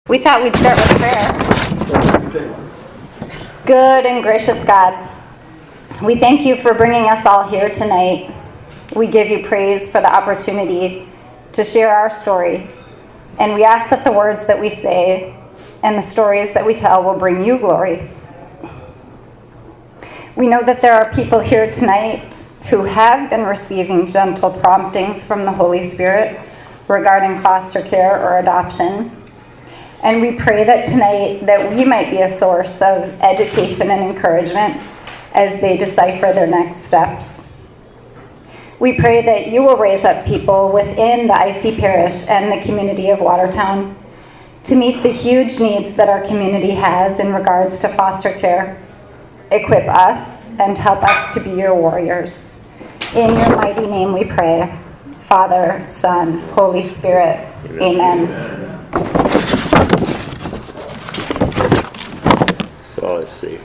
We thought we'd start with prayer. Good and gracious God, we thank you for bringing us all here tonight. We give you praise for the opportunity to share our story, and we ask that the words that we say and the stories that we tell will bring you glory. We know that there are people here tonight who have been receiving gentle promptings from the Holy Spirit regarding foster care or adoption. And we pray that tonight that we might be a source of education and encouragement as they decipher their next steps. We pray that you will raise up people within the IC Parish and the community of Watertown to meet the huge needs that our community has in regards to foster care. Equip us and help us to be your warriors. In your mighty name we pray. Father, Son, Holy Spirit. Amen. So let's see.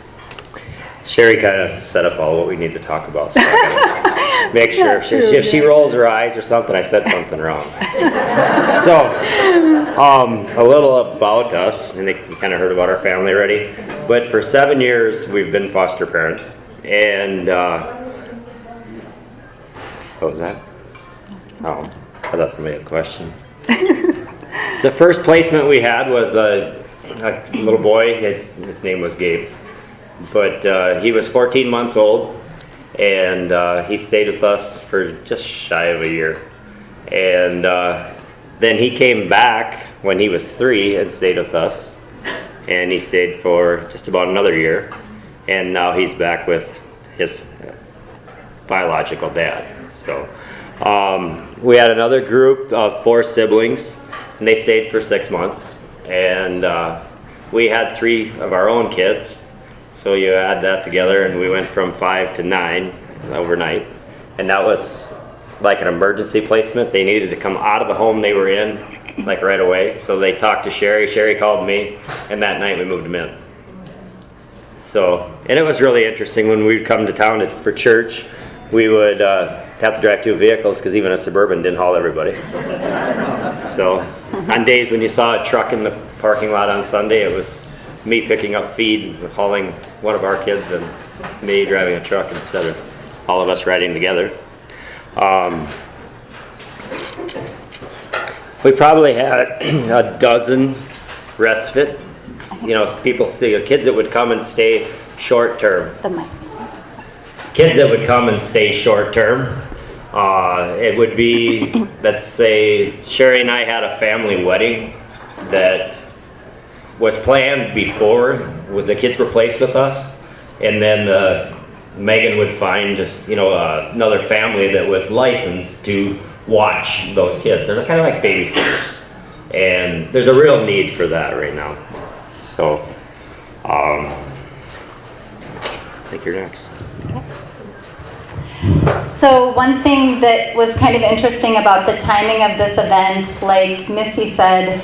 Sheri kind of set up all what we need to talk about. So make sure if she rolls her eyes or something, I said something wrong. So a little about us, and you kind of heard about our family already. But for 7 years, we've been foster parents. And what was that? Oh, I thought somebody had a question. The first placement we had was a little boy. His name was Gabe, but he was 14 months old, and he stayed with us for just shy of a year. And then he came back when he was 3 and stayed with us, and he stayed for just about another year, and now he's back with his biological dad. So we had another group of 4 siblings, and they stayed for 6 months. And we had 3 of our own kids, so you add that together, and we went from 5 to 9 overnight. And that was like an emergency placement. They needed to come out of the home they were in, like right away. So they talked to Sheri. Sheri called me, and that night we moved them in. So, and it was really interesting when we'd come to town for church. We would have to drive 2 vehicles because even a Suburban didn't haul everybody. So on days when you saw a truck in the parking lot on Sunday, it was me picking up feed, hauling one of our kids, and me driving a truck instead of all of us riding together. We probably had a dozen respite. You know, people see kids that would come and stay short term. Kids that would come and stay short term. It would be, let's say, Sheri and I had a family wedding that was planned before the kids were placed with us, and then Megan would find another family that was licensed to watch those kids. They're kind of like babysitters, and there's a real need for that right now. So, I think you're next. So one thing that was kind of interesting about the timing of this event, like Missy said,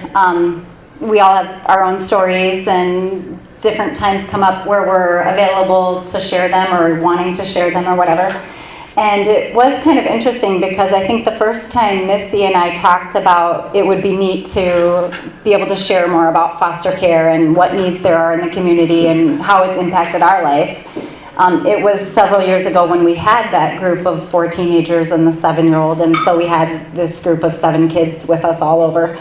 we all have our own stories, and different times come up where we're available to share them or wanting to share them or whatever. And it was kind of interesting because I think the first time Missy and I talked about it would be neat to be able to share more about foster care and what needs there are in the community and how it's impacted our life. It was several years ago when we had that group of 4 teenagers and the 7-year-old, and so we had this group of 7 kids with us all over.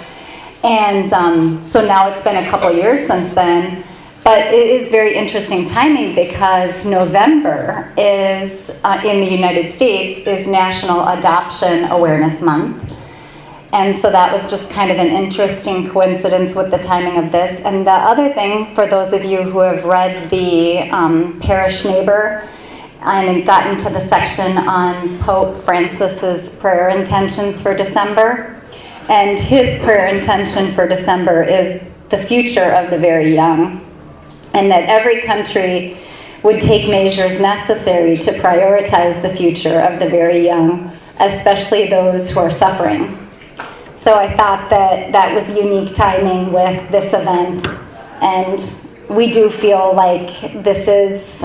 And so now it's been a couple years since then, but it is very interesting timing because November is, in the United States, is National Adoption Awareness Month. And so that was just kind of an interesting coincidence with the timing of this. And the other thing, for those of you who have read the Parish Neighbor and gotten to the section on Pope Francis's prayer intentions for December, and his prayer intention for December is the future of the very young, and that every country would take measures necessary to prioritize the future of the very young, especially those who are suffering. So I thought that that was unique timing with this event, and we do feel like this is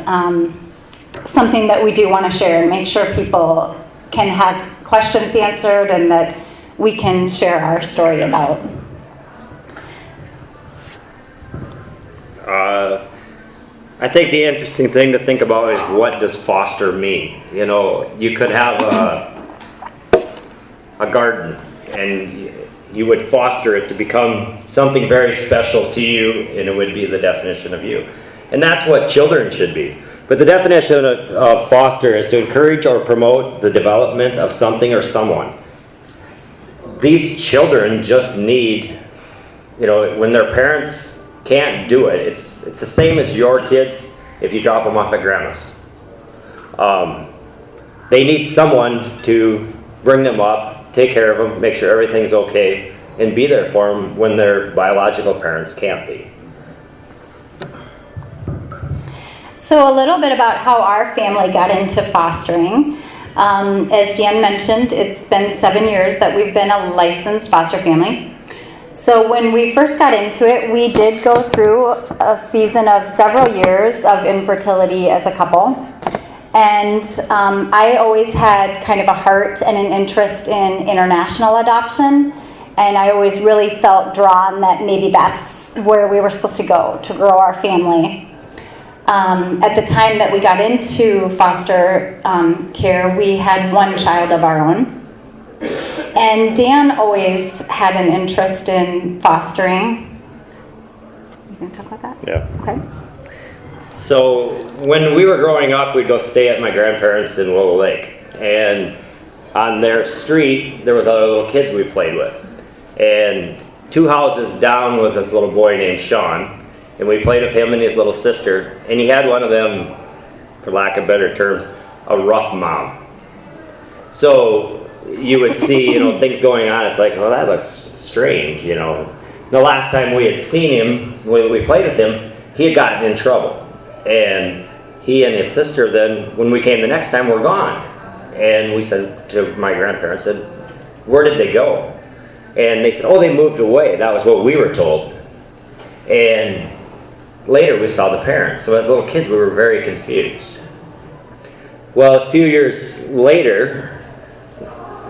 something that we do want to share and make sure people can have questions answered and that we can share our story about. I think the interesting thing to think about is, what does foster mean? You know, you could have a garden, and you would foster it to become something very special to you, and it would be the definition of you. And that's what children should be. But the definition of foster is to encourage or promote the development of something or someone. These children just need, you know, when their parents can't do it, it's the same as your kids if you drop them off at grandma's. They need someone to bring them up, take care of them, make sure everything's okay, and be there for them when their biological parents can't be. So a little bit about how our family got into fostering. As Dan mentioned, it's been 7 years that we've been a licensed foster family. So when we first got into it, we did go through a season of several years of infertility as a couple. And I always had kind of a heart and an interest in international adoption. And I always really felt drawn that maybe that's where we were supposed to go to grow our family. At the time that we got into foster care, we had one child of our own. And Dan always had an interest in fostering. You going to talk about that? Yeah. Okay. So when we were growing up, we'd go stay at my grandparents in Willow Lake. And on their street, there was other little kids we played with. And 2 houses down was this little boy named Sean. And we played with him and his little sister. And he had one of them, for lack of better terms, a rough mom. So you would see, you know, things going on. It's like, well, that looks strange, you know. The last time we had seen him, when we played with him, he had gotten in trouble. And he and his sister then, when we came the next time, were gone. And we said to my grandparents, said, where did they go? And they said, oh, they moved away. That was what we were told. And later we saw the parents. So as little kids, we were very confused. Well, a few years later,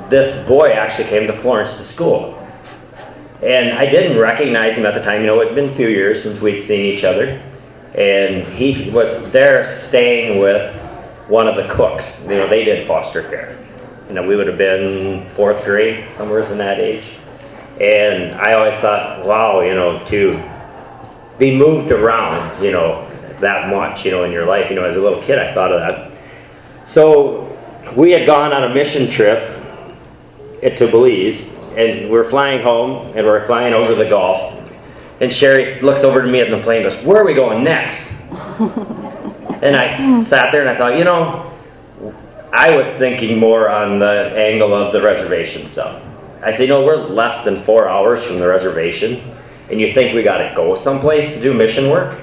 this boy actually came to Florence to school. And I didn't recognize him at the time. You know, it had been a few years since we'd seen each other. And he was there staying with one of the cooks. You know, they did foster care. You know, we would have been 4th grade, somewhere in that age. And I always thought, wow, you know, to be moved around, you know, that much, you know, in your life. You know, as a little kid, I thought of that. So we had gone on a mission trip to Belize, and we're flying home, and we're flying over the Gulf. And Sheri looks over to me at the plane and goes, where are we going next? And I sat there and I thought, you know, I was thinking more on the angle of the reservation stuff. I said, you know, we're less than 4 hours from the reservation, and you think we got to go someplace to do mission work?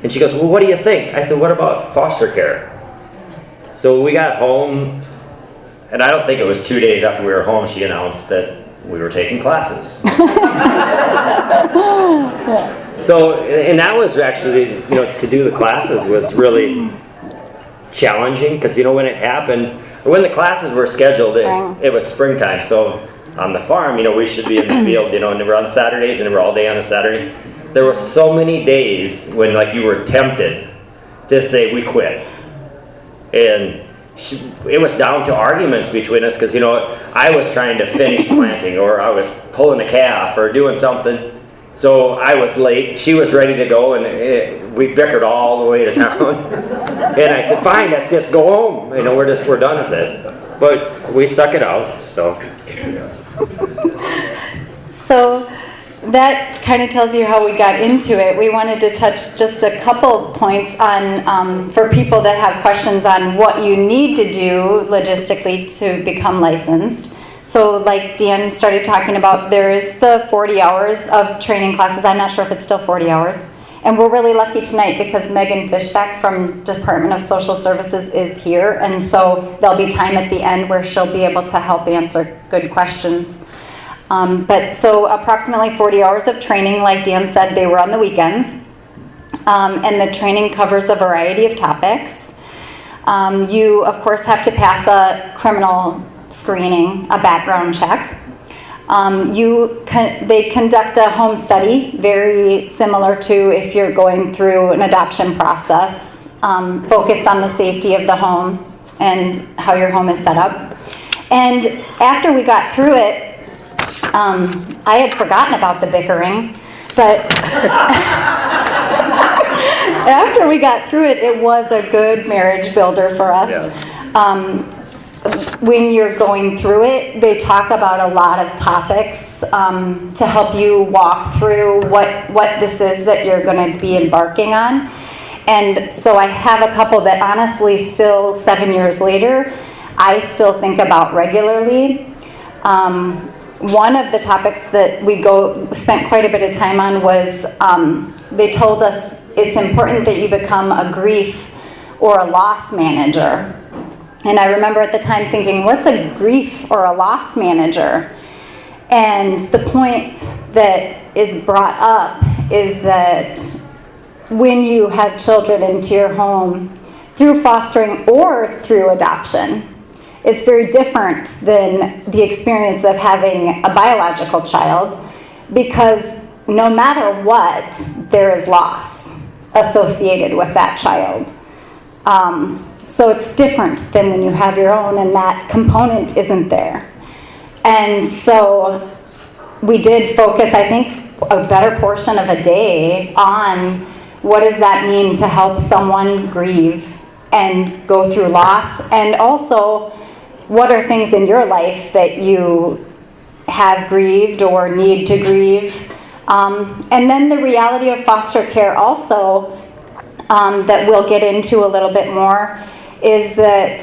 And she goes, well, what do you think? I said, what about foster care? So we got home, and I don't think it was 2 days after we were home, she announced that we were taking classes. So, and that was actually, you know, to do the classes was really challenging, because, you know, when it happened, or when the classes were scheduled, it was springtime. So on the farm, you know, we should be in the field, you know, and we're on Saturdays, and we're all day on a Saturday. There were so many days when, like, you were tempted to say, we quit. And it was down to arguments between us, because, you know, I was trying to finish planting, or I was pulling a calf, or doing something. So I was late. She was ready to go, and we bickered all the way to town. And I said, fine, let's just go home. You know, we're done with it. But we stuck it out, so. So that kind of tells you how we got into it. We wanted to touch just a couple points on, for people that have questions on what you need to do logistically to become licensed. So like Dan started talking about, there is the 40 hours of training classes. I'm not sure if it's still 40 hours. And we're really lucky tonight because Megan Fishback from Department of Social Services is here. And so there'll be time at the end where she'll be able to help answer good questions. But so approximately 40 hours of training, like Dan said, they were on the weekends. And the training covers a variety of topics. You, of course, have to pass a criminal screening, a background check. They conduct a home study, very similar to if you're going through an adoption process, focused on the safety of the home and how your home is set up. And after we got through it, I had forgotten about the bickering, but after we got through it, it was a good marriage builder for us. Yes. When you're going through it, they talk about a lot of topics to help you walk through what this is that you're going to be embarking on. And so I have a couple that honestly still 7 years later, I still think about regularly. One of the topics that we spent quite a bit of time on was they told us it's important that you become a grief or a loss manager. And I remember at the time thinking, what's a grief or a loss manager? And the point that is brought up is that when you have children into your home through fostering or through adoption, it's very different than the experience of having a biological child, because no matter what, there is loss associated with that child. So it's different than when you have your own, and that component isn't there. And so we did focus, I think, a better portion of a day on what does that mean to help someone grieve and go through loss, and also what are things in your life that you have grieved or need to grieve. And then the reality of foster care also, that we'll get into a little bit more, is that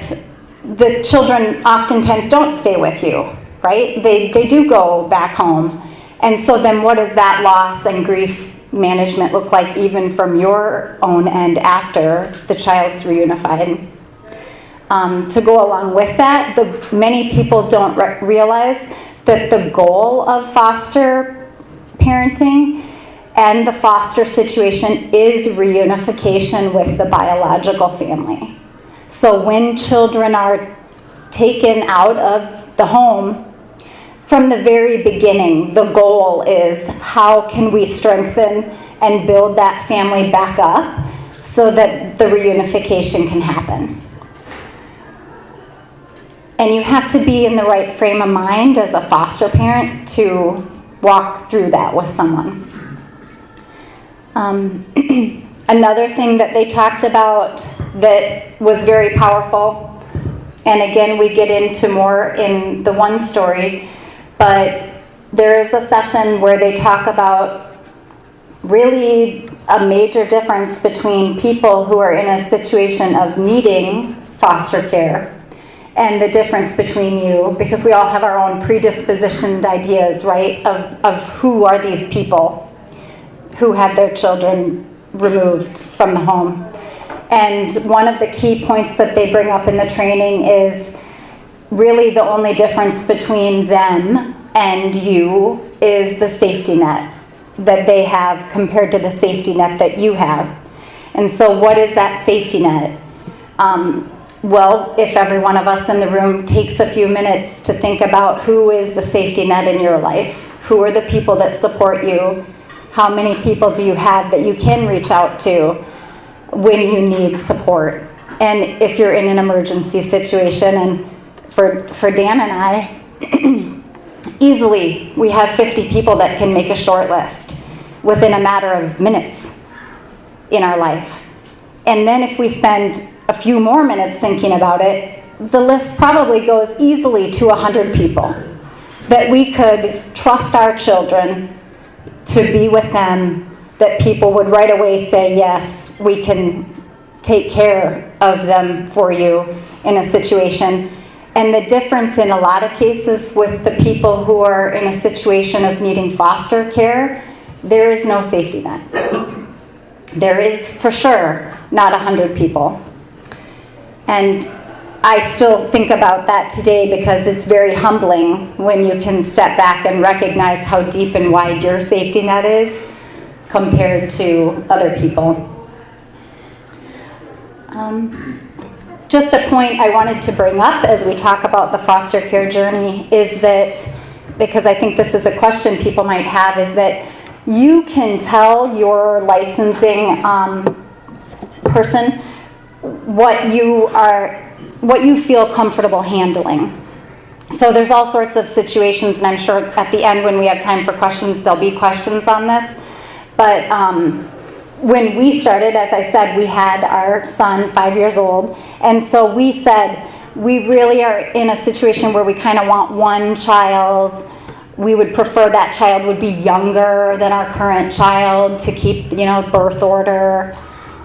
the children oftentimes don't stay with you, right? They do go back home. And so then what does that loss and grief management look like even from your own end after the child's reunified? To go along with that, many people don't realize that the goal of foster parenting and the foster situation is reunification with the biological family. So when children are taken out of the home, from the very beginning, the goal is how can we strengthen and build that family back up so that the reunification can happen. And you have to be in the right frame of mind as a foster parent to walk through that with someone. Another thing that they talked about that was very powerful, and again we get into more in the one story, but there is a session where they talk about really a major difference between people who are in a situation of needing foster care and the difference between you, because we all have our own predispositioned ideas, right, of who are these people who have their children removed from the home. And one of the key points that they bring up in the training is really the only difference between them and you is the safety net that they have compared to the safety net that you have. And so what is that safety net? Well, if every one of us in the room takes a few minutes to think about who is the safety net in your life, who are the people that support you, how many people do you have that you can reach out to when you need support, and if you're in an emergency situation. And for Dan and I, easily we have 50 people that can make a short list within a matter of minutes in our life. And then if we spend a few more minutes thinking about it, the list probably goes easily to 100 people that we could trust our children to be with them, that people would right away say, yes, we can take care of them for you in a situation. And the difference in a lot of cases with the people who are in a situation of needing foster care, there is no safety net. There is for sure not 100 people. And I still think about that today because it's very humbling when you can step back and recognize how deep and wide your safety net is compared to other people. Just a point I wanted to bring up as we talk about the foster care journey is that because I think this is a question people might have, is that you can tell your licensing person what you feel comfortable handling. So there's all sorts of situations, and I'm sure at the end when we have time for questions, there'll be questions on this. But when we started, as I said, we had our son 5 years old, and so we said, we really are in a situation where we kind of want one child. We would prefer that child would be younger than our current child to keep, birth order.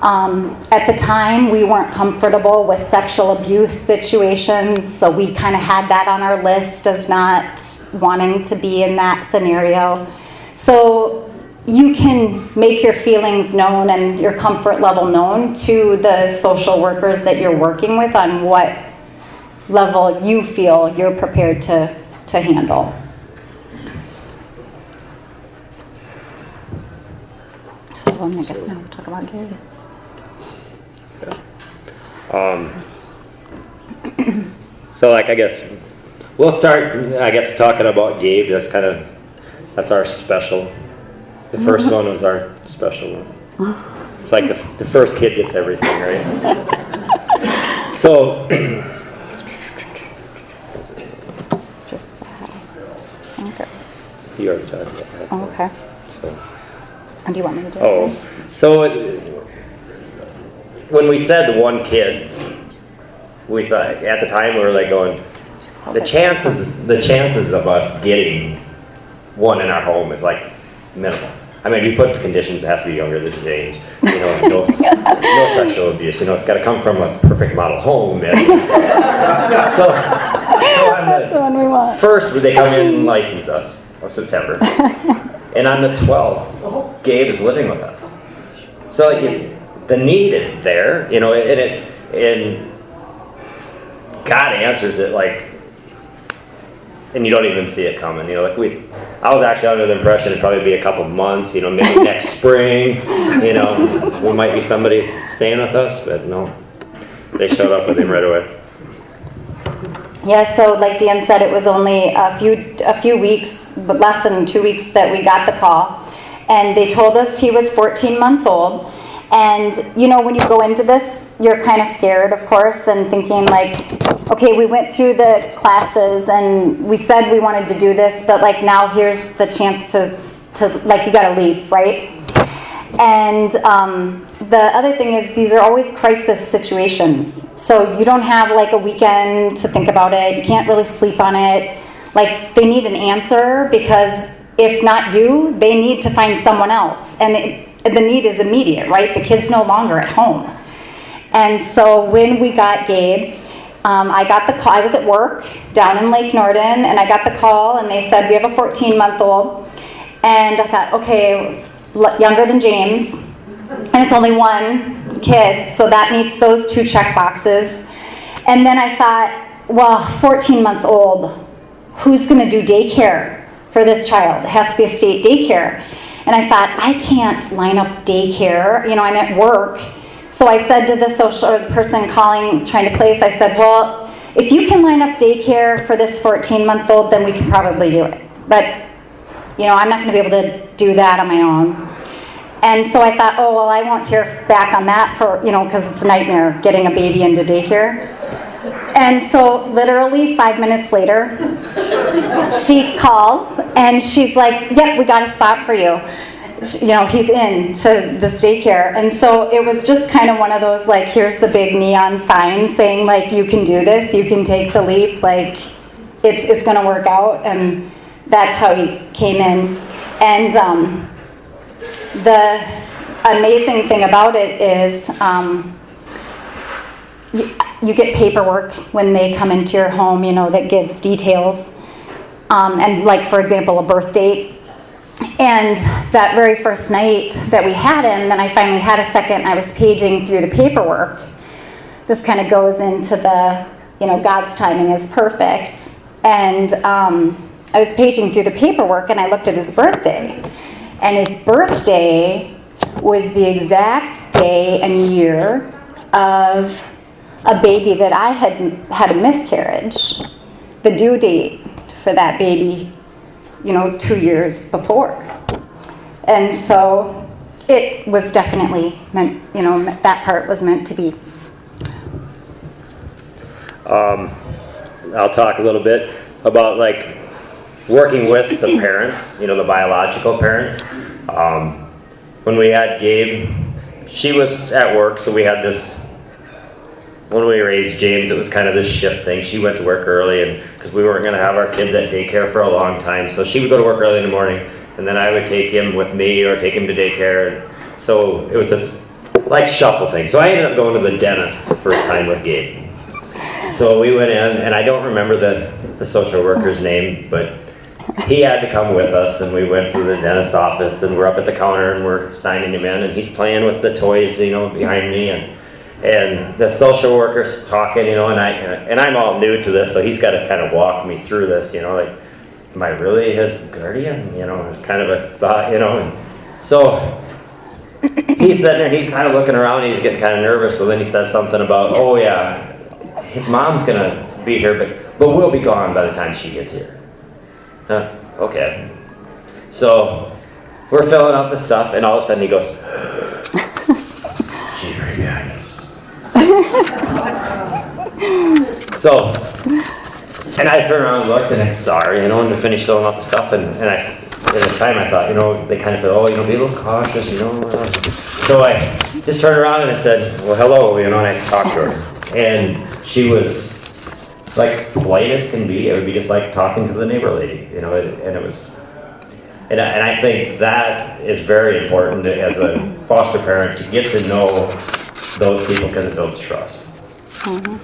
At the time, we weren't comfortable with sexual abuse situations, so we kind of had that on our list as not wanting to be in that scenario. So you can make your feelings known and your comfort level known to the social workers that you're working with on what level you feel you're prepared to handle. So I guess now we'll talk about Gary. So I guess we'll start, talking about Gabe. That's our special. The first one was our special one. It's like the first kid gets everything, right? So, just that. Okay. You already talked about that. Oh, okay. So. And do you want me to do it? Oh, so when we said the one kid, we thought at the time we were like going, the chances of us getting one in our home is like minimal. I mean, we put the conditions, it has to be younger than James. No sexual abuse. It's got to come from a perfect model home. So on That's the one we want. first, they come in and license us, of September. And on the 12th, Gabe is living with us. So the need is there, and God answers it and you don't even see it coming. I was actually under the impression it'd probably be a couple months, maybe next spring, we might be somebody staying with us, but no, they showed up with him right away. Yeah, so like Dan said, it was only a few weeks, but less than 2 weeks that we got the call. And they told us he was 14 months old. And, when you go into this, you're kind of scared, of course, and thinking okay, we went through the classes and we said we wanted to do this, but now here's the chance to you got to leave, right? And the other thing is these are always crisis situations. So you don't have a weekend to think about it. You can't really sleep on it. They need an answer, because if not you, they need to find someone else. And the need is immediate, right? The kid's no longer at home. And so when we got Gabe, I got the call. I was at work down in Lake Norden, and I got the call, and they said, we have a 14-month-old. And I thought, okay, it was younger than James, and it's only one kid, so that meets those 2 check boxes. And then I thought, well, 14 months old, who's going to do daycare for this child? It has to be a state daycare. And I thought, I can't line up daycare. I'm at work. So I said to the person calling, trying to place, I said, well, if you can line up daycare for this 14-month-old, then we can probably do it. But, I'm not going to be able to do that on my own. And so I thought, oh, well, I won't hear back on that because it's a nightmare getting a baby into daycare. And so literally 5 minutes later, she calls and she's like, yep, we got a spot for you. He's in to this daycare. And so it was just kind of one of those, here's the big neon sign saying, you can do this, you can take the leap, it's going to work out. And that's how he came in. And the amazing thing about it is you get paperwork when they come into your home, that gives details. And for example, a birth date. And that very first night that we had him, then I finally had a second, I was paging through the paperwork. This kind of goes into the, God's timing is perfect. And I was paging through the paperwork and I looked at his birthday. And his birthday was the exact day and year of a baby that I had a miscarriage. The due date for that baby 2 years before. And so it was definitely meant, that part was meant to be. I'll talk a little bit about like working with the parents, the biological parents. When we had Gabe, she was at work, so we had this, when we raised James, it was kind of this shift thing. She went to work early, and because we weren't going to have our kids at daycare for a long time, so she would go to work early in the morning, and then I would take him with me or take him to daycare. And so it was this like shuffle thing. So I ended up going to the dentist the first time with Gabe. So we went in, and I don't remember the social worker's name, but he had to come with us, and we went to the dentist's office, and we're up at the counter, and we're signing him in, and he's playing with the toys, behind me, and the social worker's talking, and I'm all new to this, so he's got to kind of walk me through this, like, am I really his guardian? Kind of a thought, and so he's sitting there, he's kind of looking around, he's getting kind of nervous, so then he says something about, oh yeah, his mom's gonna be here, but we'll be gone by the time she gets here. Okay. So we're filling out the stuff, and all of a sudden he goes, Sheri. So, and I turned around and looked, and I saw her, and I finished filling out the stuff, and at the time I thought, they kind of said, be a little cautious, So I just turned around and I said, well, hello, and I talked to her. And she was like polite as can be. It would be just like talking to the neighbor lady, and it was, and I think that is very important as a foster parent to get to know those people because it builds trust. Mm-hmm.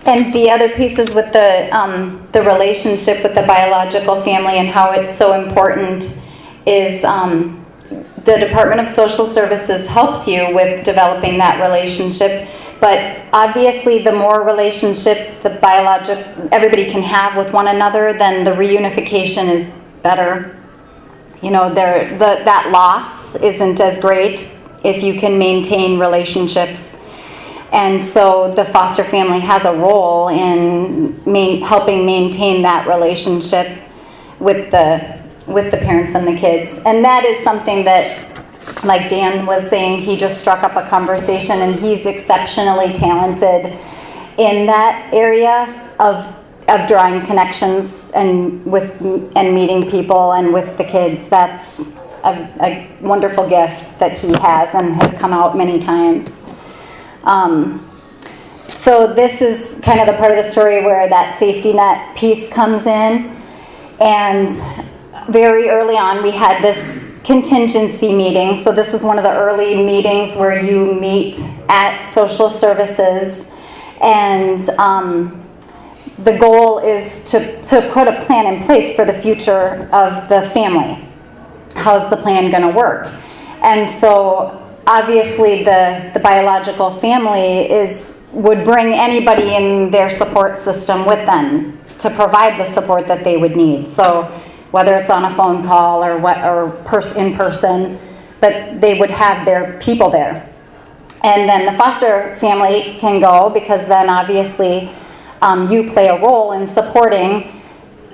And the other pieces with the relationship with the biological family and how it's so important is the Department of Social Services helps you with developing that relationship. But obviously, the more relationship everybody can have with one another, then the reunification is better. That loss isn't as great if you can maintain relationships. And so the foster family has a role in helping maintain that relationship with the parents and the kids. And that is something that, like Dan was saying, he just struck up a conversation, and he's exceptionally talented in that area of drawing connections and meeting people and with the kids. That's a wonderful gift that he has and has come out many times. So this is kind of the part of the story where that safety net piece comes in, and very early on we had this contingency meeting. So this is one of the early meetings where you meet at social services, and the goal is to put a plan in place for the future of the family. How's the plan going to work? And so obviously the biological family would bring anybody in their support system with them to provide the support that they would need. So whether it's on a phone call or in person, but they would have their people there. And then the foster family can go, because then obviously you play a role in supporting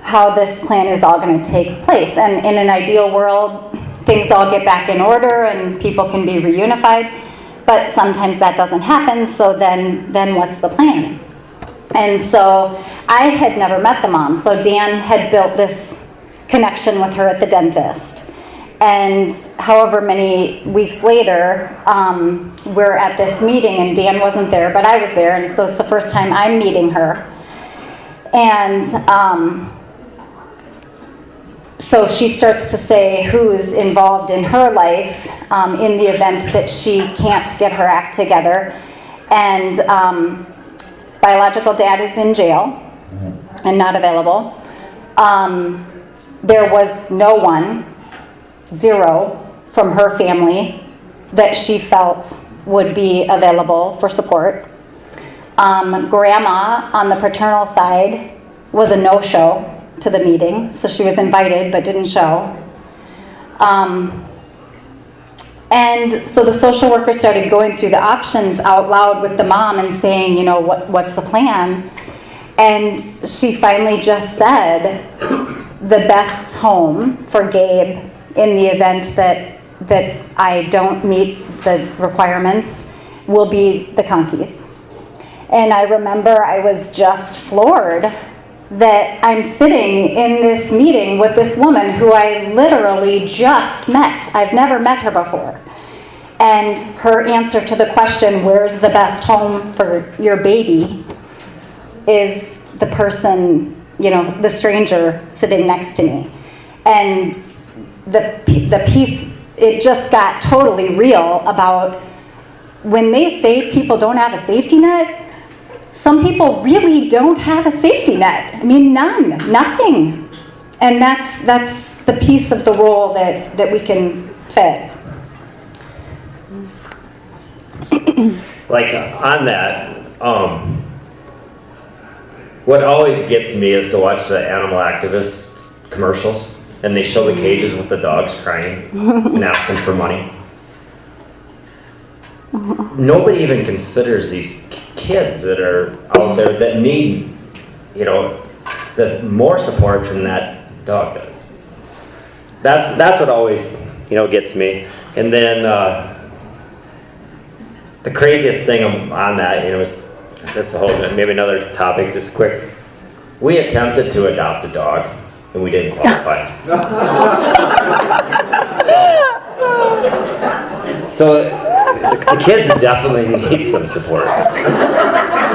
how this plan is all going to take place. And in an ideal world, things all get back in order and people can be reunified, but sometimes that doesn't happen, so then what's the plan? And so I had never met the mom, so Dan had built this connection with her at the dentist. And however many weeks later, we're at this meeting, and Dan wasn't there, but I was there, and so it's the first time I'm meeting her. And so she starts to say who's involved in her life in the event that she can't get her act together. And biological dad is in jail and not available. There was no one, zero, from her family that she felt would be available for support. Grandma on the paternal side was a no-show to the meeting, so she was invited but didn't show. And so the social worker started going through the options out loud with the mom and saying, what's the plan? And she finally just said the best home for Gabe in the event that I don't meet the requirements will be the Kahnkes. And I remember I was just floored that I'm sitting in this meeting with this woman who I literally just met. I've never met her before. And her answer to the question, where's the best home for your baby, is the person, the stranger sitting next to me. And the piece, it just got totally real about when they say people don't have a safety net, some people really don't have a safety net. I mean, nothing. And that's the piece of the role that we can fit. Like on that, what always gets me is to watch the animal activist commercials, and they show the cages with the dogs crying and asking for money. Nobody even considers these kids that are out there that need, the more support than that dog does. That's what always, gets me. And then the craziest thing on that, is this whole, maybe another topic, just quick. We attempted to adopt a dog, and we didn't qualify. So the kids definitely need some support.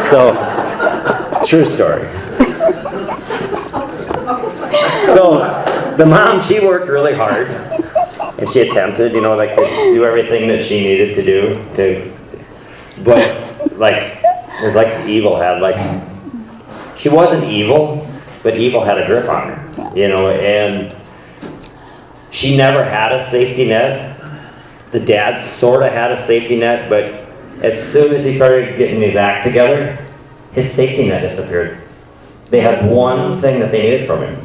So, true story. So the mom, she worked really hard, and she attempted, to do everything that she needed to do but it was like evil had, she wasn't evil, but evil had a grip on her, and she never had a safety net. The dad sort of had a safety net, but as soon as he started getting his act together, his safety net disappeared. They had one thing that they needed from him.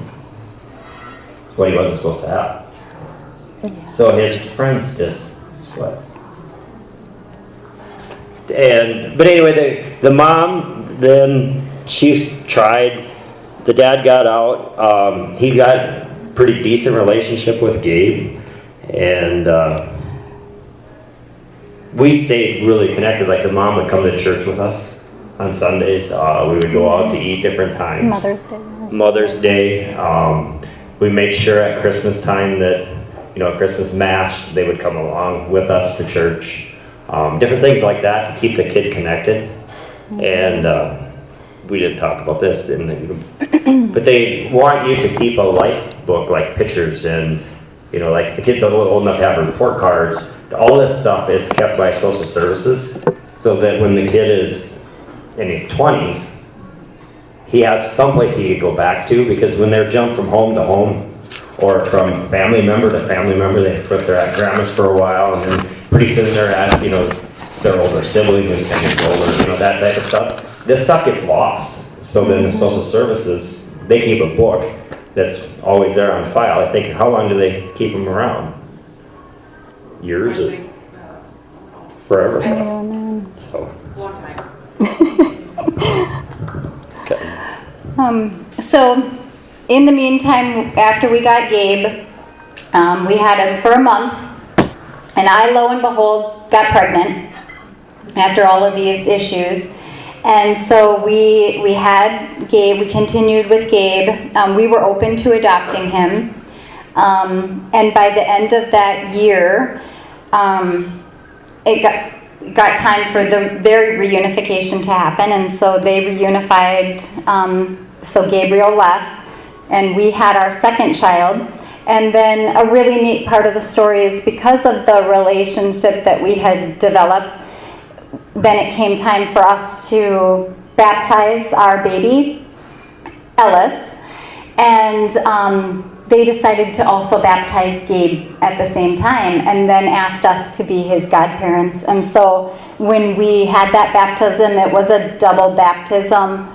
It's what he wasn't supposed to have. Yeah. So his friends just sweat. But anyway, the mom, then she tried. The dad got out. He got a pretty decent relationship with Gabe, and we stayed really connected. Like the mom would come to church with us on Sundays. We would go out to eat different times. Mother's Day. We made sure at Christmas time that, Christmas Mass, they would come along with us to church. Different things like that to keep the kid connected. And we didn't talk about this, but they want you to keep a life book, like pictures and, like the kid's old enough to have report cards. All this stuff is kept by social services, so that when the kid is in his 20s, he has someplace he could go back to, because when they're jumped from home to home, or from family member to family member, they put their at grandma's for a while, and then pretty soon they're at, their older sibling who's 10 years older, that type of stuff. This stuff gets lost. So then the social services, they keep a book that's always there on file. I think, how long do they keep them around? Years or forever? Oh, man. So. Long time. Okay. So in the meantime, after we got Gabe, we had him for a month, and I, lo and behold, got pregnant after all of these issues. And so we had Gabe, we continued with Gabe. We were open to adopting him. And by the end of that year, it got time for their reunification to happen. And so they reunified, so Gabriel left, and we had our second child. And then a really neat part of the story is, because of the relationship that we had developed, then it came time for us to baptize our baby, Ellis, and they decided to also baptize Gabe at the same time, and then asked us to be his godparents. And so when we had that baptism, it was a double baptism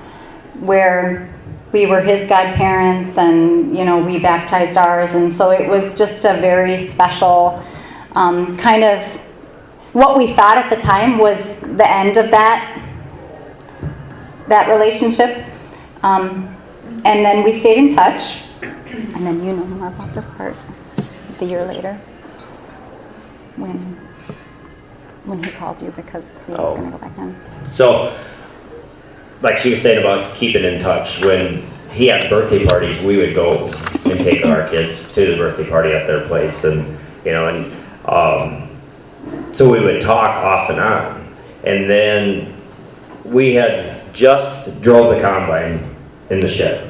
where we were his godparents, and we baptized ours. And so it was just a very special kind of, what we thought at the time was the end of that relationship. And then we stayed in touch. And then you know more about this part. The year later, when he called you because he was going to go back in. So, like she was saying about keeping in touch, when he had birthday parties, we would go and take our kids to the birthday party at their place, and so we would talk off and on. And then we had just drove the combine in the shed.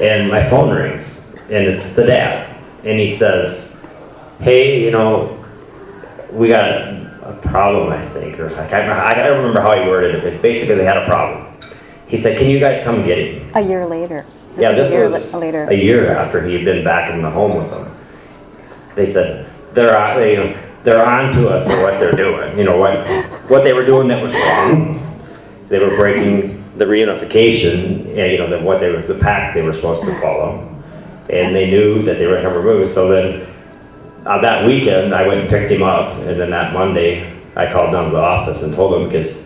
And my phone rings, and it's the dad. And he says, hey, we got a problem, I think. Or I don't remember how he worded it, but basically they had a problem. He said, can you guys come get him? A year later. This was later. A year after he had been back in the home with them. They said, they're on to us for what they're doing. What they were doing that was wrong. They were breaking the reunification, and the pact they were supposed to follow. And they knew that they were going to remove. So then, that weekend, I went and picked him up, and then that Monday, I called down to the office and told him, because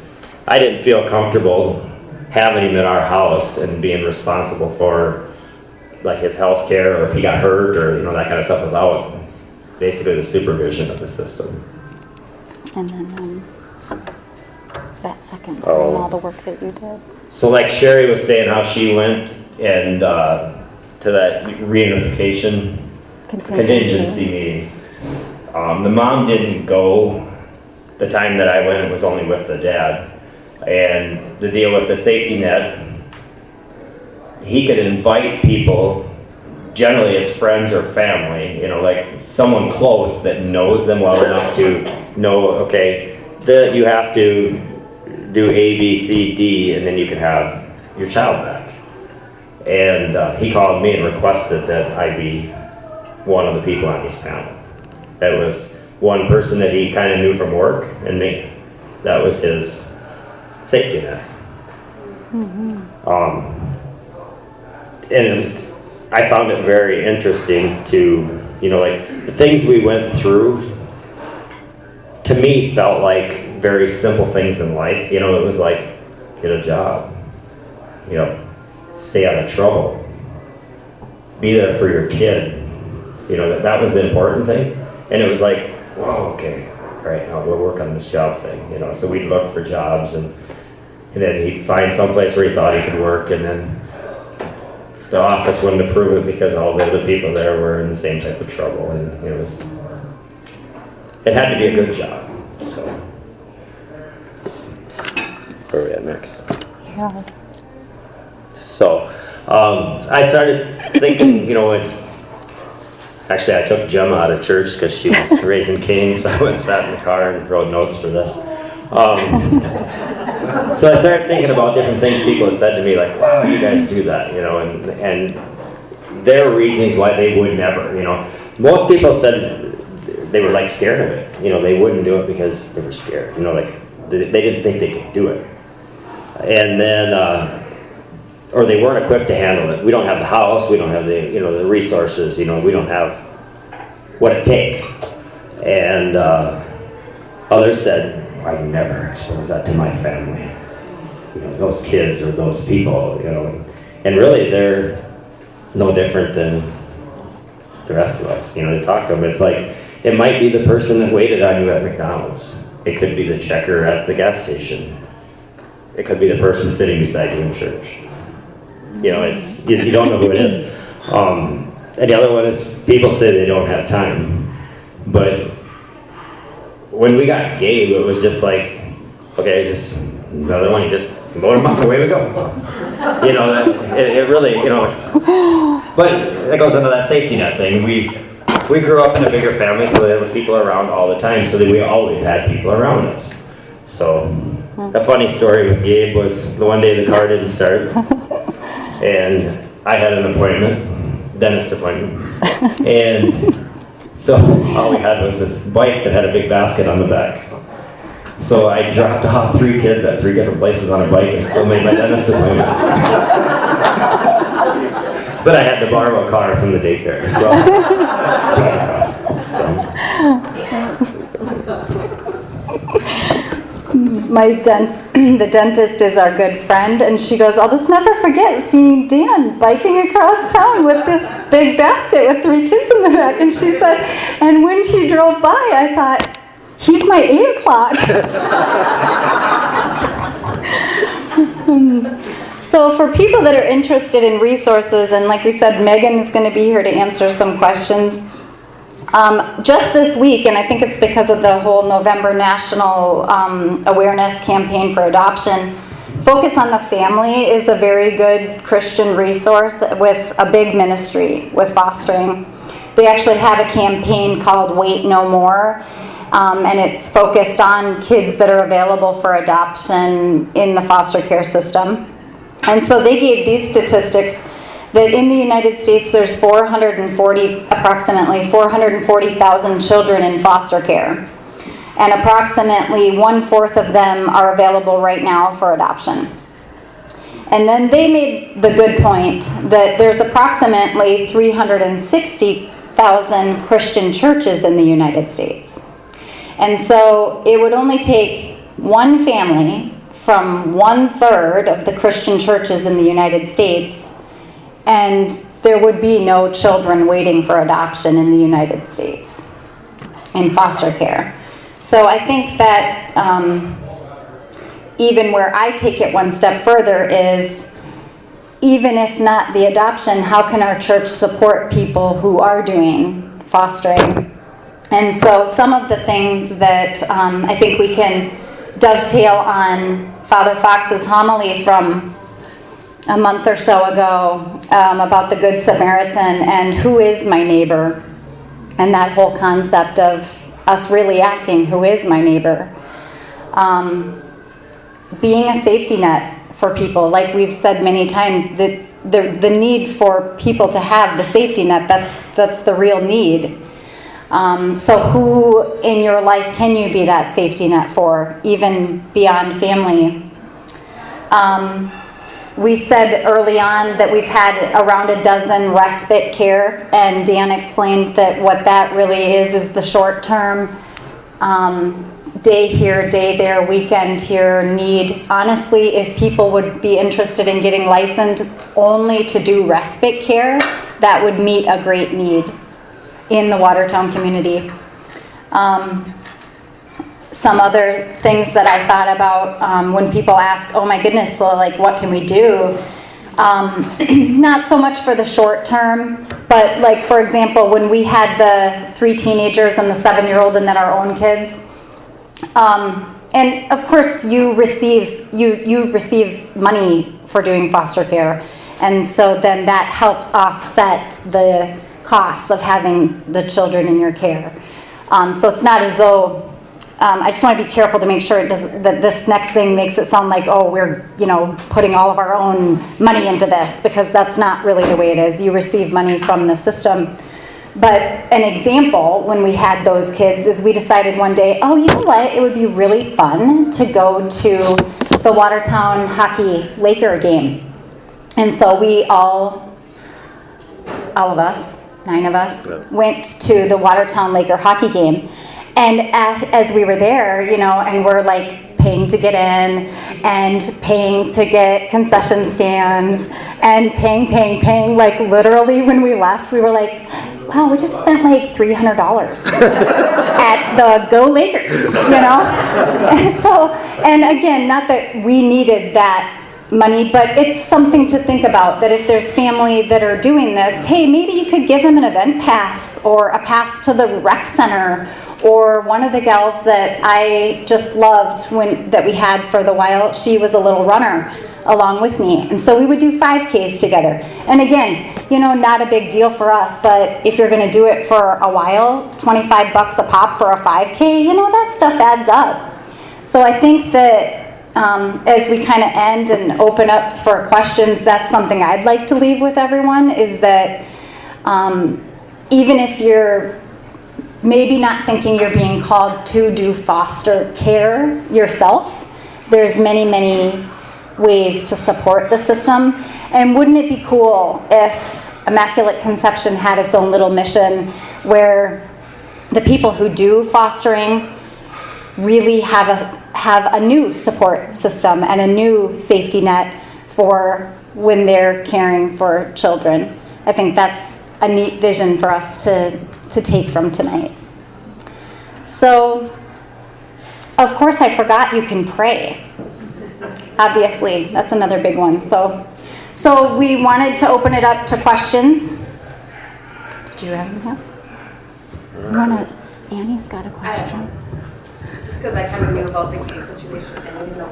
I didn't feel comfortable having him in our house and being responsible for like his health care, or if he got hurt, or that kind of stuff, without basically the supervision of the system. And then that second time, all the work that you did. So like Sheri was saying, how she went and to that reunification contingency meeting. The mom didn't go. The time that I went, it was only with the dad. And the deal with the safety net, he could invite people, generally as friends or family, like someone close that knows them well enough to know, okay, that you have to do A, B, C, D, and then you can have your child back. And he called me and requested that I be one of the people on his panel. That was one person that he kind of knew from work, and me. That was his safety net. Mm-hmm. And I found it very interesting to, like the things we went through, to me felt like very simple things in life. It was like, get a job, stay out of trouble, be there for your kid. That was the important things. And it was like, whoa, okay, all right, now we'll work on this job thing. So we'd look for jobs, and then he'd find someplace where he thought he could work, and then the office wouldn't approve it because all the other people there were in the same type of trouble, and it had to be a good job. So where are we at next? Yeah. So I started thinking, actually I took Gemma out of church because she was raising Cain, so I went and sat in the car and wrote notes for this. So I started thinking about different things people had said to me, like, wow, you guys do that, and their reasonings why they would never, Most people said they were like scared of it, they wouldn't do it because they were scared, like they didn't think they could do it. And then, or they weren't equipped to handle it. We don't have the house, we don't have the, the resources, we don't have what it takes. And others said, I never expose that to my family. Those kids or those people, and really they're no different than the rest of us. To talk to them, it's like, it might be the person that waited on you at McDonald's. It could be the checker at the gas station. It could be the person sitting beside you in church. It's, you don't know who it is. And the other one is, people say they don't have time. But when we got Gabe, it was just like, okay, just another one, you just load him up, away we go. It really, but it goes into that safety net thing. We grew up in a bigger family, so there were people around all the time, so that we always had people around us. So a funny story with Gabe was the one day the car didn't start, and I had an appointment, dentist appointment, and so all we had was this bike that had a big basket on the back. So I dropped off 3 kids at 3 different places on a bike and still made my dentist appointment. But I had to borrow a car from the daycare, so. the dentist is our good friend, and she goes, I'll just never forget seeing Dan biking across town with this big basket with 3 kids in the back. And she said, and when he drove by, I thought, he's my 8 o'clock. So for people that are interested in resources, and like we said, Megan is going to be here to answer some questions. Just this week, and I think it's because of the whole November National Awareness Campaign for Adoption, Focus on the Family is a very good Christian resource with a big ministry with fostering. They actually have a campaign called Wait No More, and it's focused on kids that are available for adoption in the foster care system. And so they gave these statistics that in the United States there's approximately 440,000 children in foster care. And approximately 1/4 of them are available right now for adoption. And then they made the good point that there's approximately 360,000 Christian churches in the United States. And so it would only take one family from 1/3 of the Christian churches in the United States, and there would be no children waiting for adoption in the United States in foster care. So I think that even where I take it one step further is, even if not the adoption, how can our church support people who are doing fostering? And so some of the things that I think we can dovetail on Father Fox's homily from a month or so ago about the Good Samaritan and who is my neighbor, and that whole concept of us really asking who is my neighbor. Being a safety net for people, like we've said many times, that the need for people to have the safety net, that's the real need. So who in your life can you be that safety net for, even beyond family? We said early on that we've had around a dozen respite care, and Dan explained that what that really is the short-term day here, day there, weekend here need. Honestly, if people would be interested in getting licensed only to do respite care, that would meet a great need in the Watertown community. Some other things that I thought about when people ask, oh my goodness, so like what can we do? Not so much for the short term, but like for example, when we had the 3 teenagers and the 7-year-old and then our own kids, and of course you receive money for doing foster care, and so then that helps offset the costs of having the children in your care. So it's not as though I just want to be careful to make sure that this next thing makes it sound like, oh, we're putting all of our own money into this, because that's not really the way it is. You receive money from the system. But an example, when we had those kids, is we decided one day, oh, you know what? It would be really fun to go to the Watertown hockey Laker game. And so we all of us, 9 of us, went to the Watertown Laker hockey game. And as we were there, and we're like paying to get in and paying to get concession stands and paying, like literally when we left, we were like, wow, we just spent like $300 at the Go Lakers, And again, not that we needed that money, but it's something to think about, that if there's family that are doing this, hey, maybe you could give them an event pass or a pass to the rec center. Or one of the gals that I just loved that we had for the while, she was a little runner along with me. And so we would do 5Ks together. And again, not a big deal for us, but if you're going to do it for a while, $25 a pop for a 5K, that stuff adds up. So I think that as we kind of end and open up for questions, that's something I'd like to leave with everyone, is that even if you're maybe not thinking you're being called to do foster care yourself, there's many, many ways to support the system. And wouldn't it be cool if Immaculate Conception had its own little mission where the people who do fostering really have have a new support system and a new safety net for when they're caring for children. I think that's a neat vision for us to take from tonight. So, of course, I forgot you can pray. Obviously, that's another big one. So we wanted to open it up to questions. Did you have anything else? Annie's got a question. Just because I kind of knew about the cave situation and I didn't know.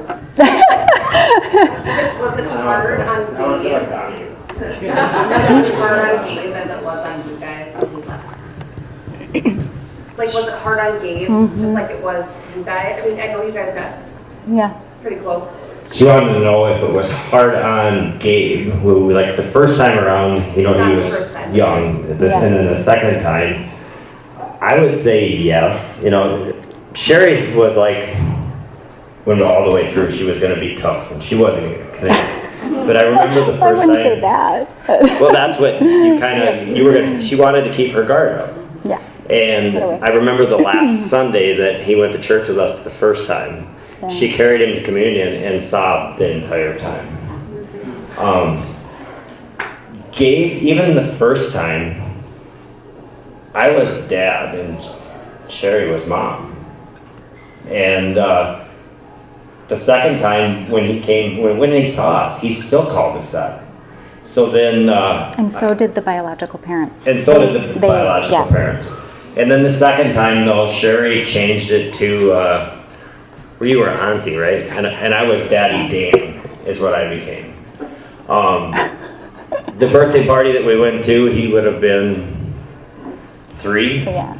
Was it hard on Gabe? Was it hard on Gabe as it was on you guys when he left? Like, was it hard on Gabe, just like it was you guys? I mean, I know you guys got pretty close. She wanted to know if it was hard on Gabe, who, like, the first time around, he was young, and then the second time, I would say yes. Sheri was like, went all the way through, she was going to be tough, and she wasn't going to connect. But I remember the first time. I wouldn't say that. Well, that's what she wanted to keep her guard up. Yeah. And I remember the last Sunday that he went to church with us the first time. Yeah. She carried him to communion and sobbed the entire time. Gabe, even the first time, I was dad and Sheri was mom. And the second time when he came, when he saw us, he still called us that. So then... and so did the biological parents. And so did the biological parents. And then the second time, though, Sheri changed it to, where you were auntie, right? And I was Daddy Dan, is what I became. The birthday party that we went to, he would have been 3. Yeah.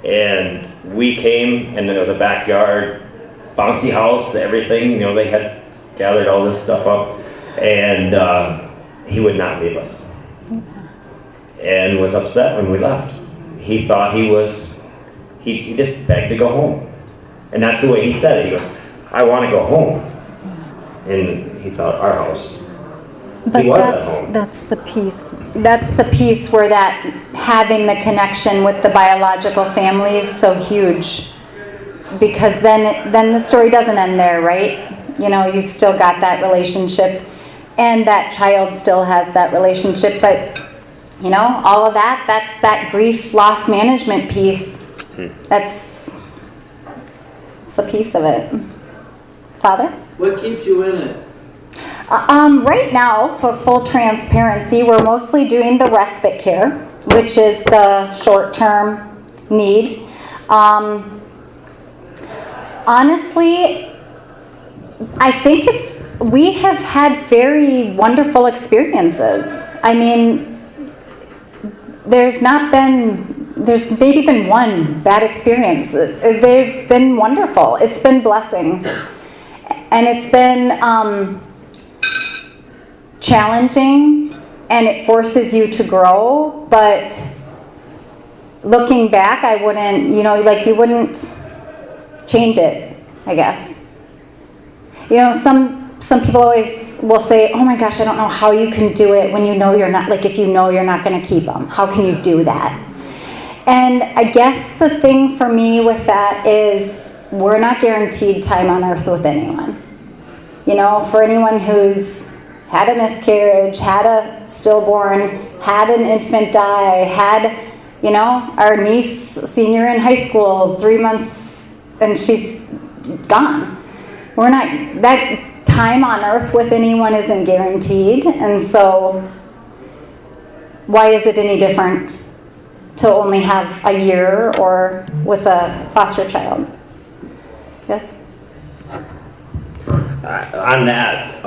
And we came, and there was a backyard, bouncy house, everything. They had gathered all this stuff up. And he would not leave us. And was upset when we left. He thought he just begged to go home. And that's the way he said it. He goes, I want to go home. And he thought, our house. But that's the piece. That's the piece where that having the connection with the biological family is so huge. Because then the story doesn't end there, right? You've still got that relationship. And that child still has that relationship. But, all of that's that grief loss management piece. That's the piece of it. Father? What keeps you in it? Right now, for full transparency, we're mostly doing the respite care, which is the short-term need. Honestly, I think we have had very wonderful experiences. I mean, there's maybe been one bad experience. They've been wonderful. It's been blessings. And it's been challenging, and it forces you to grow, but looking back, I wouldn't, you wouldn't change it, I guess. Some people always will say, oh my gosh, I don't know how you can do it when you're not, if you're not going to keep them. How can you do that? And I guess the thing for me with that is we're not guaranteed time on earth with anyone. For anyone who's had a miscarriage, had a stillborn, had an infant die, had, our niece, senior in high school, 3 months, and she's gone. That time on earth with anyone isn't guaranteed, and so why is it any different to only have a year or with a foster child? Yes? On that,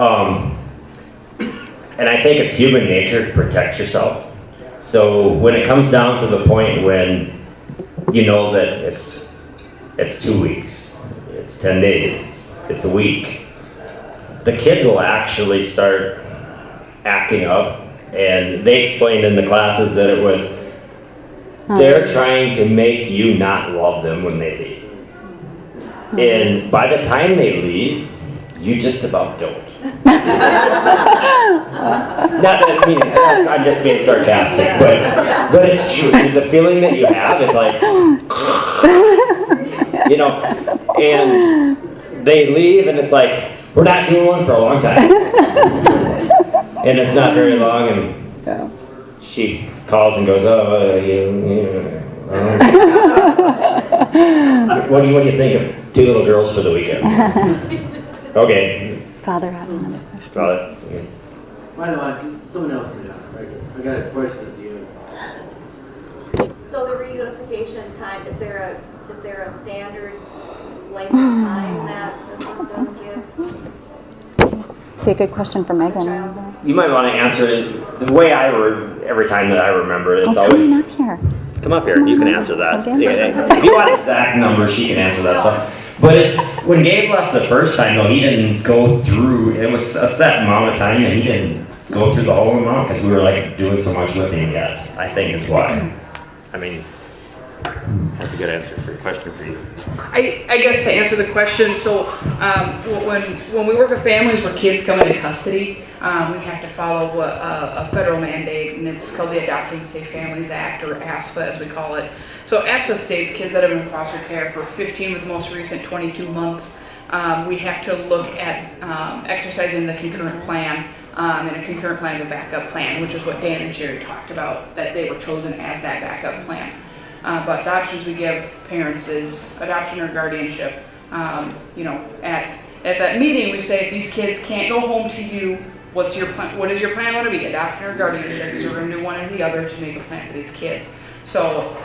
and I think it's human nature to protect yourself. So when it comes down to the point when you know that it's 2 weeks, it's 10 days, it's a week, the kids will actually start acting up. And they explained in the classes that it was, they're trying to make you not love them when they leave. And by the time they leave, you just about don't. Not that, I'm just being sarcastic, but it's true. The feeling that you have is like, and they leave and it's like, we're not doing one for a long time. And it's not very long, and she calls and goes, what do you think of 2 little girls for the weekend? Okay. Father had another question. Father. Yeah. Why not? Someone else can ask. I got a question at the end. So the reunification time, is there a standard length of time that the system gives? Be a good question for Megan. You might want to answer it the way every time that I remember it. It's always. Come up here. Come up here. You can answer that. Okay. See, if you want exact numbers, she can answer that stuff. But it's when Gabe left the first time, though, he didn't go through. It was a set amount of time, and he didn't go through the whole amount because we were like doing so much with him yet. I think is why. I mean, that's a good answer for your question for you. I guess to answer the question, so when we work with families where kids come into custody, we have to follow a federal mandate, and it's called the Adoption Safe Families Act, or ASFA as we call it. So ASFA states kids that have been in foster care for 15 with the most recent 22 months, we have to look at exercising the concurrent plan. And a concurrent plan is a backup plan, which is what Dan and Sheri talked about, that they were chosen as that backup plan. But the options we give parents is adoption or guardianship. You know, at that meeting we say, if these kids can't go home to you, what is your plan going to be? Adoption or guardianship? Because we're going to do one or the other to make a plan for these kids. So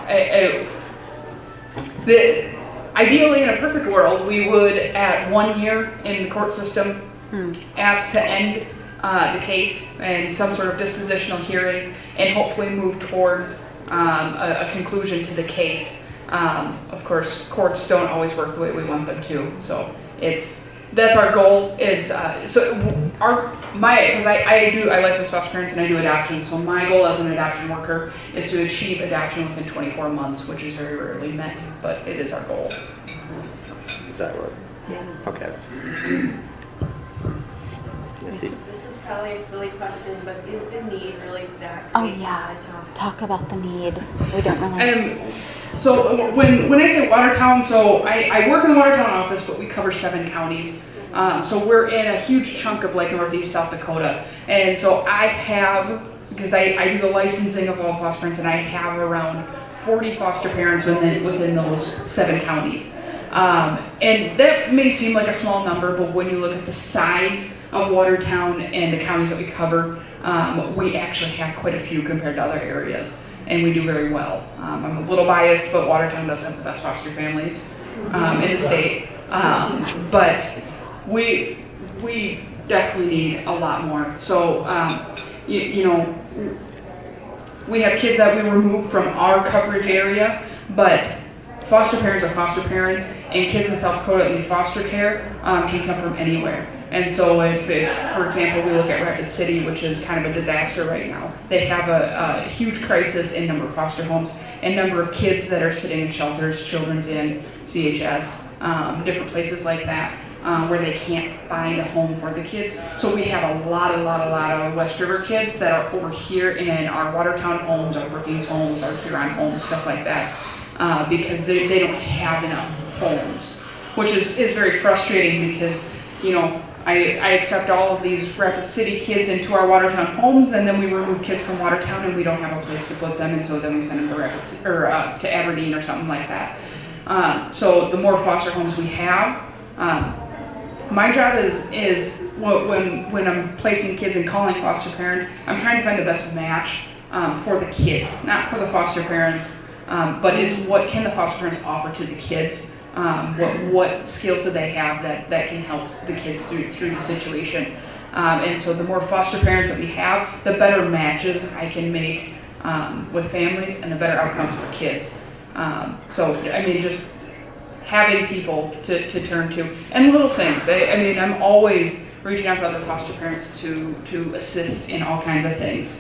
ideally, in a perfect world, we would, at 1 year in the court system, ask to end the case and some sort of dispositional hearing, and hopefully move towards a conclusion to the case. Of course, courts don't always work the way we want them to, so that's our goal. Is because I license foster parents and I do adoption. So my goal as an adoption worker is to achieve adoption within 24 months, which is very rarely met, but it is our goal. Does that work? Yes. Okay. Let's see. This is probably a silly question, but is the need really that Oh great? yeah. Talk about the need. We don't really. So when I say Watertown, so I work in the Watertown office, but we cover 7 counties. So we're in a huge chunk of like Northeast South Dakota. And so I have, because I do the licensing of all foster parents, and I have around 40 foster parents within those 7 counties. And that may seem like a small number, but when you look at the size of Watertown and the counties that we cover, we actually have quite a few compared to other areas, and we do very well. I'm a little biased, but Watertown does have the best foster families in the state. But we definitely need a lot more. So, you know, we have kids that we remove from our coverage area, but foster parents are foster parents, and kids in South Dakota that need foster care can come from anywhere. And so if, for example, we look at Rapid City, which is kind of a disaster right now, they have a huge crisis in number of foster homes and number of kids that are sitting in shelters, Children's Inn, CHS, different places like that, where they can't find a home for the kids. So we have a lot of West River kids that are over here in our Watertown homes, our Brookings homes, our Huron homes, stuff like that. Because they don't have enough homes, which is very frustrating because, you know, I accept all of these Rapid City kids into our Watertown homes, and then we remove kids from Watertown and we don't have a place to put them, and so then we send them to to Aberdeen or something like that. So the more foster homes we have, my job is when I'm placing kids and calling foster parents, I'm trying to find the best match for the kids, not for the foster parents. But it's what can the foster parents offer to the kids? What skills do they have that can help the kids through the situation? And so the more foster parents that we have, the better matches I can make with families and the better outcomes for kids. So I mean, just having people to turn to, and little things. I mean, I'm always reaching out to other foster parents to assist in all kinds of things.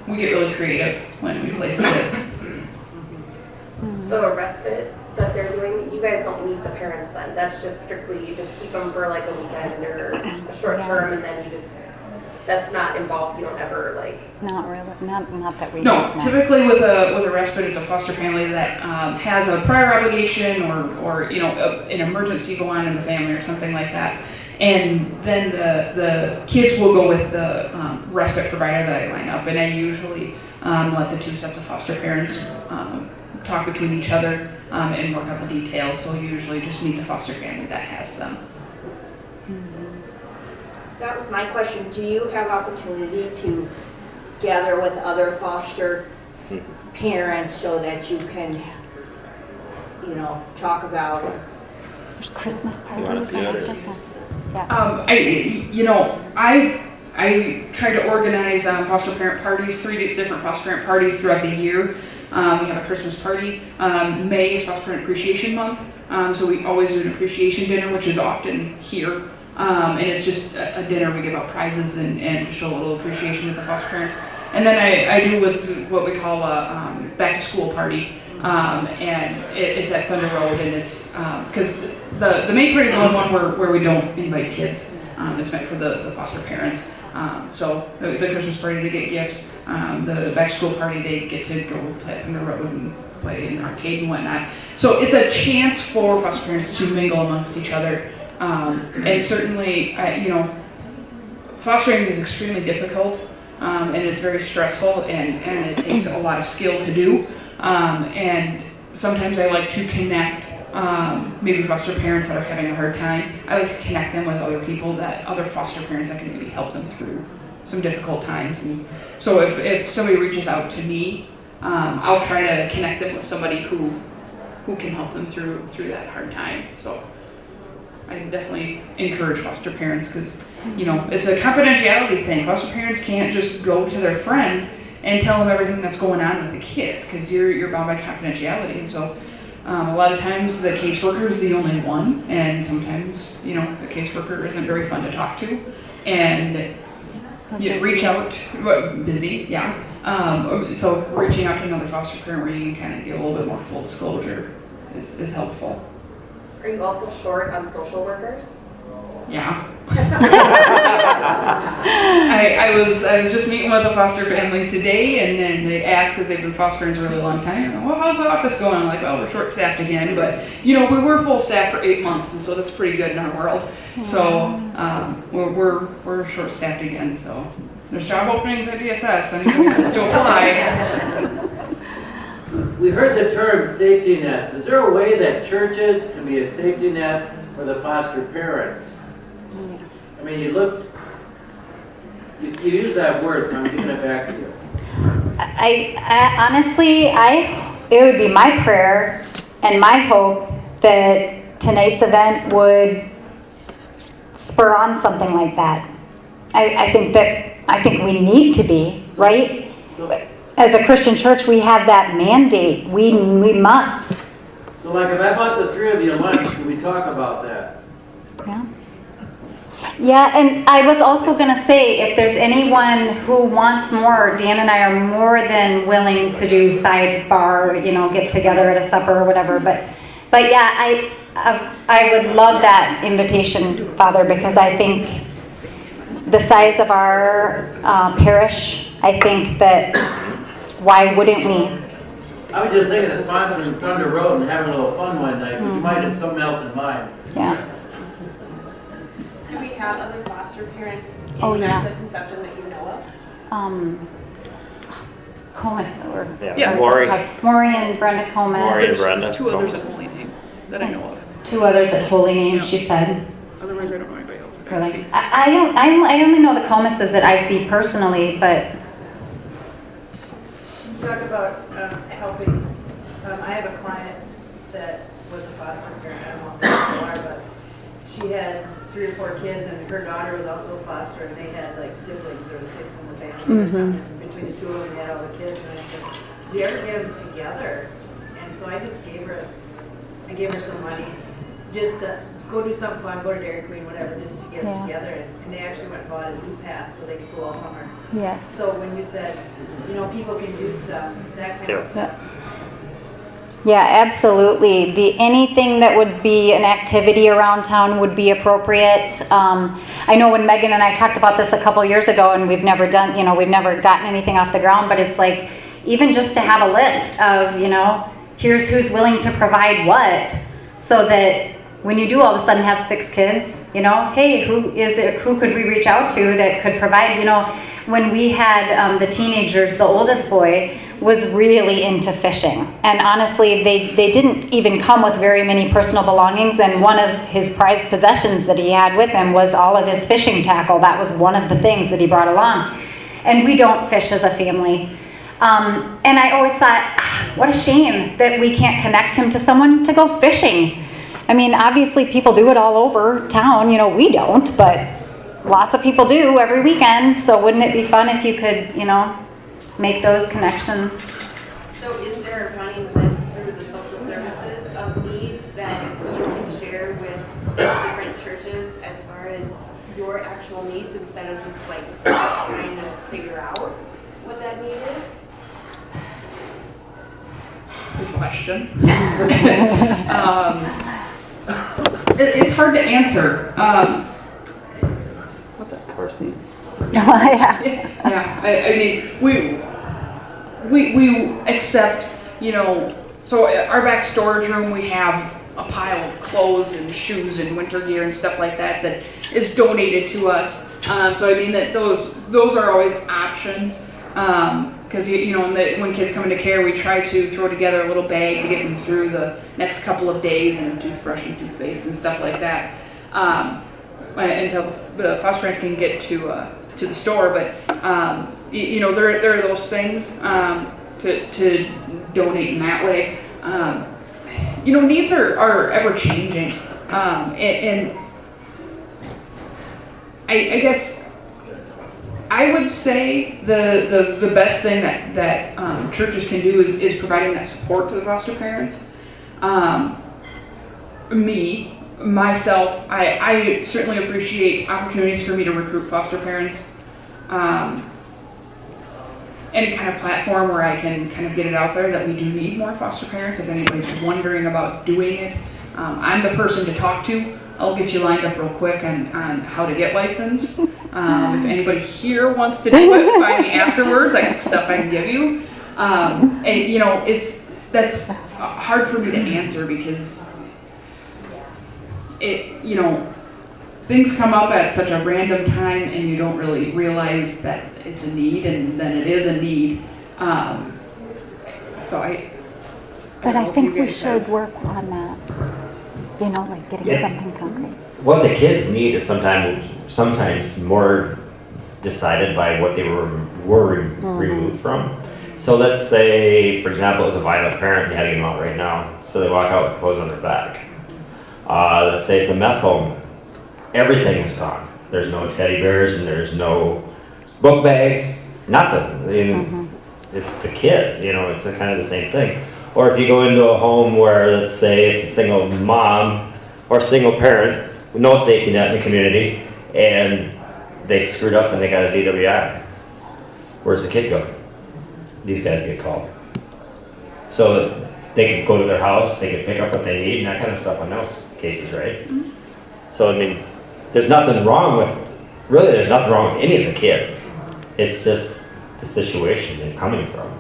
We get really creative when we place kids. The respite that they're doing, you guys don't meet the parents then. That's just strictly, you just keep them for like a weekend or a short term, and then you just that's not involved, you don't ever like, Not really, not that we No, know. typically with a respite, it's a foster family that has a prior obligation or an emergency go on in the family or something like that. And then the kids will go with the respite provider that I line up, and I usually let the two sets of foster parents talk between each other and work out the details. So you usually just meet the foster family that has them. That was my question. Do you have opportunity to gather with other foster parents so that you can, talk about? There's Christmas You want parties. to do it, or- Yeah. I try to organize foster parent parties, 3 different foster parent parties throughout the year. We have a Christmas party. May is Foster Parent Appreciation Month, so we always do an appreciation dinner, which is often here. And it's just a dinner. We give out prizes and show a little appreciation to the foster parents. And then I do what we call a back to school party. And it's at Thunder Road, and it's because the main party is the only one where we don't invite kids. It's meant for the foster parents. So the Christmas party, they get gifts. The back to school party, they get to go play at Thunder Road and play in an arcade and whatnot. So it's a chance for foster parents to mingle amongst each other. And certainly, fostering is extremely difficult, and it's very stressful, and it takes a lot of skill to do. And sometimes I like to connect maybe foster parents that are having a hard time. I like to connect them with other people, other foster parents that can maybe help them through some difficult times. And so if somebody reaches out to me, I'll try to connect them with somebody who can help them through that hard time. So I definitely encourage foster parents because, it's a confidentiality thing. Foster parents can't just go to their friend and tell them everything that's going on with the kids because you're bound by confidentiality. And so a lot of times the caseworker is the only one, and sometimes, the caseworker isn't very fun to talk to. And you reach out, busy, yeah. So reaching out to another foster parent where you can kind of get a little bit more full disclosure is helpful. are you also short on social workers? Yeah. I was just meeting with a foster family today, and then they asked because they've been fostering for a really long time. And, well, how's the office going? I'm like, well, we're short staffed again, but we were full staff for 8 months, and so that's pretty good in our world. So we're short staffed again. So there's job openings at DSS. Anybody wants to apply? We heard the term safety nets. Is there a way that churches can be a safety net for the foster parents? I mean, you use that word, so I'm giving it back to you. I honestly, it would be my prayer and my hope that tonight's event would spur on something like that. I think we need to be, right? As a Christian church, we have that mandate. We must. So like if I bought the 3 of you lunch, can we talk about that? Yeah. Yeah, and I was also going to say, if there's anyone who wants more, Dan and I are more than willing to do sidebar, get together at a supper or whatever. But yeah, I would love that invitation, Father, because I think the size of our parish, I think that why wouldn't we? I was just thinking of sponsoring Thunder Road and having a little fun one night, but you might have something else in mind. Yeah. Do we have other foster parents in Oh, yeah. the conception that you know of? Comas, or Yeah, Maury. Maury and Brenda Comas. Maury and Brenda. 2 others at Holy Name that I know of. 2 others at Holy Name, Yeah. she said. Otherwise, I don't know anybody else. Really? I only know the Comases that I see personally, but Talk about helping. I have a client that was a foster parent. I don't know if you are, but she had 3 or 4 kids, and her daughter was also a foster, and they had like siblings. There was 6 in the family. Or something. Between the 2 of them, they had all the kids, and I said, "Do you ever get them together?" And so I just gave her some money just to go do something fun, go to Dairy Queen, whatever, just to get them together. And they actually went and bought a zoo pass so they could go all summer. yes. So when you said, people can do stuff, that kind of stuff. Yeah, absolutely. Anything that would be an activity around town would be appropriate. I know when Megan and I talked about this a couple years ago, and we've never gotten anything off the ground, but it's like, even just to have a list of, here's who's willing to provide what, so that when you do all of a sudden have 6 kids, hey, who could we reach out to that could provide, when we had the teenagers, the oldest boy was really into fishing. And honestly, they didn't even come with very many personal belongings, and one of his prized possessions that he had with him was all of his fishing tackle. That was one of the things that he brought along. And we don't fish as a family. And I always thought, what a shame that we can't connect him to someone to go fishing. I mean, obviously people do it all over town, we don't, but lots of people do every weekend, so wouldn't it be fun if you could, make those connections? So is there a running list through the social services of needs that you can share with different churches as far as your actual needs, instead of just like trying to figure out what that need is? Good question. It's hard to answer. What's that person? Yeah. Yeah, I mean, we accept, so our back storage room, we have a pile of clothes and shoes and winter gear and stuff like that is donated to us. So I mean that those are always options. Because when kids come into care, we try to throw together a little bag to get them through the next couple of days, and toothbrush and toothpaste and stuff like that, until the foster parents can get to the store. But there are those things to donate in that way. Needs are ever changing, and I guess I would say the best thing that churches can do is providing that support to the foster parents. Myself, I certainly appreciate opportunities for me to recruit foster parents. Any kind of platform where I can kind of get it out there that we do need more foster parents. If anybody's wondering about doing it, I'm the person to talk to. I'll get you lined up real quick on how to get licensed. If anybody here wants to do it, find me afterwards. I got stuff I can give you. And that's hard for me to answer, because things come up at such a random time, and you don't really realize that it's a need, and then it is a need. But I think we should work on that. Like getting something concrete. What the kids need is sometimes more decided by what they were removed from. So let's say, for example, it was a violent parent, they had to get them out right now, so they walk out with clothes on their back. Let's say it's a meth home. Everything is gone. There's no teddy bears, and there's no book bags, nothing. It's the kid, it's kind of the same thing. Or if you go into a home where, let's say, it's a single mom or single parent with no safety net in the community, and they screwed up and they got a DWI. Where's the kid go? These guys get called. So they can go to their house, they can pick up what they need, and that kind of stuff on those cases, right? So, I mean, there's nothing wrong with any of the kids. It's just the situation they're coming from.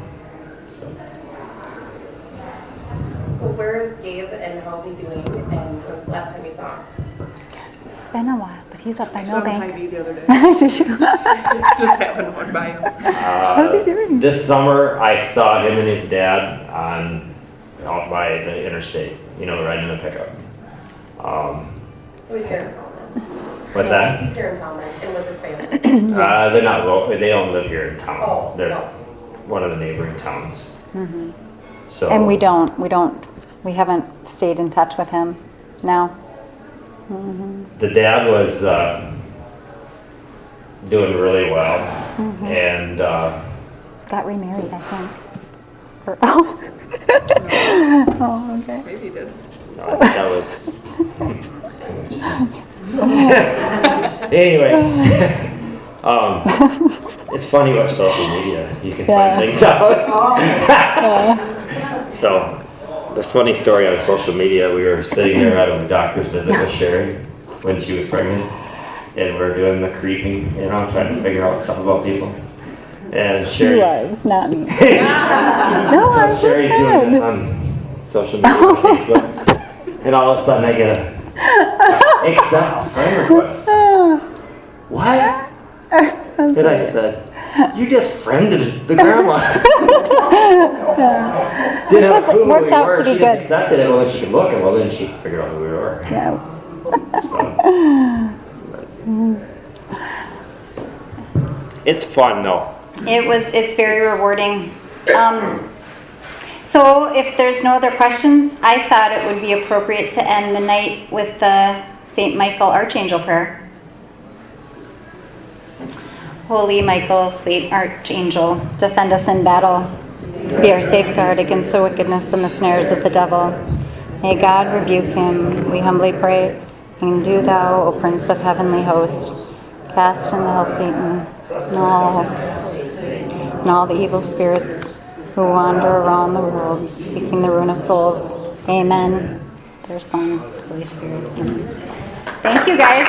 So where is Gabe, and how's he doing, and when's the last time you saw him? It's been a while, but he's up by I saw him Millbank. Hy-Vee the other day. Did you? Just happened to walk by him. How's he doing? This summer, I saw him and his dad out by the interstate, riding in a pickup. So he's here in town then? What's that? He's here in town then, and with his family? They're not. They don't live here in town. Oh, They're no. one of the neighboring towns. So. And we haven't stayed in touch with him now. The dad was doing really well, and Got remarried, I think. Oh, okay. Maybe he did. that was. Anyway, it's funny with social media. You can find things out. So, This funny story on social media. We were sitting there at a doctor's visit with Sheri when she was pregnant, and we're doing the creeping, trying to figure out stuff about people. And She was, not me. So Sheri's doing this on social media, on Facebook, and all of a sudden I get a accept friend request. What? And I said, you just friended the grandma. Didn't have a clue who worked we out were. to be She good. just accepted it. Well, then she could look, and well, then she figured out who we were. Yeah. It's fun though. It's very rewarding. So if there's no other questions, I thought it would be appropriate to end the night with the St. Michael Archangel prayer. Holy Michael, Saint Archangel, defend us in battle. Be our safeguard against the wickedness and the snares of the devil. May God rebuke him, we humbly pray. And do thou, O Prince of heavenly host, cast into hell Satan and all the evil spirits who wander around the world seeking the ruin of souls. Amen. Their Son, Holy Spirit. Amen. Thank you, guys.